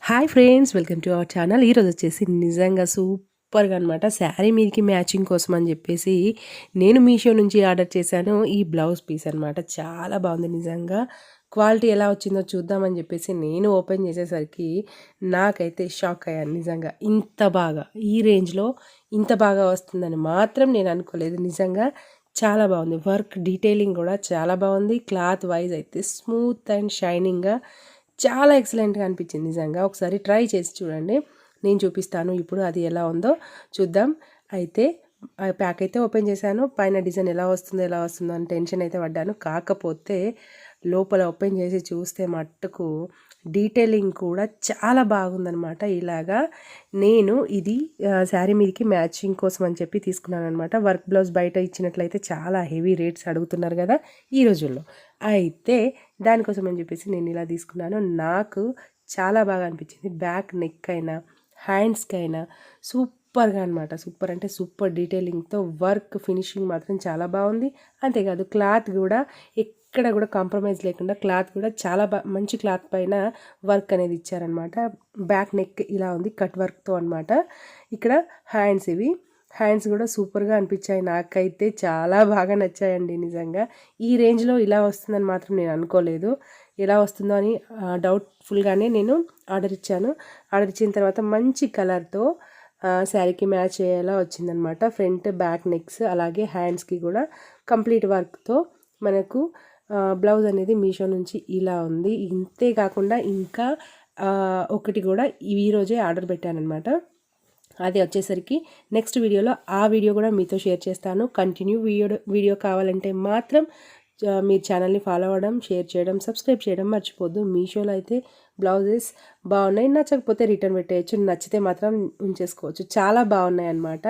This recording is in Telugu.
Hi friends, welcome to our channel. ఈరోజు వచ్చేసి నిజంగా సూపర్గా అనమాట శారీ మీదకి మ్యాచింగ్ కోసం అని చెప్పేసి నేను మీషో నుంచి ఆర్డర్ చేశాను. ఈ బ్లౌజ్ పీస్ అనమాట చాలా బాగుంది. నిజంగా క్వాలిటీ ఎలా వచ్చిందో చూద్దామని చెప్పేసి నేను ఓపెన్ చేసేసరికి నాకైతే షాక్ అయ్యాను. నిజంగా ఇంత బాగా ఈ రేంజ్లో ఇంత బాగా వస్తుందని మాత్రం నేను అనుకోలేదు. నిజంగా చాలా బాగుంది. వర్క్ డీటెయిలింగ్ కూడా చాలా బాగుంది. క్లాత్ వైజ్ అయితే స్మూత్ అండ్ షైనింగ్గా చాలా ఎక్సలెంట్గా అనిపించింది. నిజంగా ఒకసారి ట్రై చేసి చూడండి. నేను చూపిస్తాను ఇప్పుడు అది ఎలా ఉందో చూద్దాం. అయితే ప్యాక్ అయితే ఓపెన్ చేశాను. పైన డిజైన్ ఎలా వస్తుందో అని టెన్షన్ అయితే పడ్డాను. కాకపోతే లోపల ఓపెన్ చేసి చూస్తే మట్టుకు డీటెయిలింగ్ కూడా చాలా బాగుందనమాట. ఇలాగా నేను ఇది శారీ మీదకి మ్యాచింగ్ కోసం అని చెప్పి తీసుకున్నాను అనమాట. వర్క్ బ్లౌజ్ బయట ఇచ్చినట్లయితే చాలా హెవీ రేట్స్ అడుగుతున్నారు కదా ఈ రోజుల్లో. అయితే దానికోసం అని చెప్పేసి నేను ఇలా తీసుకున్నాను. నాకు చాలా బాగా అనిపించింది. బ్యాక్ నెక్ అయినా హ్యాండ్స్కి అయినా సూపర్గా అనమాట. సూపర్ అంటే సూపర్ డీటెయిలింగ్తో వర్క్ ఫినిషింగ్ మాత్రం చాలా బాగుంది. అంతేకాదు క్లాత్ కూడా ఎక్కడ కూడా కాంప్రమైజ్ లేకుండా క్లాత్ కూడా చాలా మంచి క్లాత్ పైన వర్క్ అనేది ఇచ్చారనమాట. బ్యాక్ నెక్ ఇలా ఉంది కట్ వర్క్తో అనమాట. ఇక్కడ హ్యాండ్స్ కూడా సూపర్గా అనిపించాయి. నాకైతే చాలా బాగా నచ్చాయండి. నిజంగా ఈ రేంజ్లో ఇలా వస్తుందని మాత్రం నేను అనుకోలేదు. ఎలా వస్తుందో అని డౌట్ఫుల్గానే నేను ఆర్డర్ ఇచ్చాను. ఆర్డర్ ఇచ్చిన తర్వాత మంచి కలర్తో శారీకి మ్యాచ్ అయ్యేలా వచ్చిందనమాట. ఫ్రంట్ బ్యాక్ నెక్స్ అలాగే హ్యాండ్స్కి కూడా కంప్లీట్ వర్క్తో మనకు బ్లౌజ్ అనేది మీషో నుంచి ఇలా ఉంది. ఇంతే కాకుండా ఇంకా ఒకటి కూడా ఈరోజే ఆర్డర్ పెట్టానమాట. అది వచ్చేసరికి నెక్స్ట్ వీడియోలో ఆ వీడియో కూడా మీతో షేర్ చేస్తాను. కంటిన్యూ వీడియో కావాలంటే మాత్రం మీ ఛానల్ని ఫాలో అవ్వడం, షేర్ చేయడం, సబ్స్క్రైబ్ చేయడం మర్చిపోద్దు. మీషోలో అయితే బ్లౌజెస్ బాగున్నాయి. నచ్చకపోతే రిటర్న్ పెట్టేయచ్చు, నచ్చితే మాత్రం ఉంచేసుకోవచ్చు. చాలా బాగున్నాయి అన్నమాట.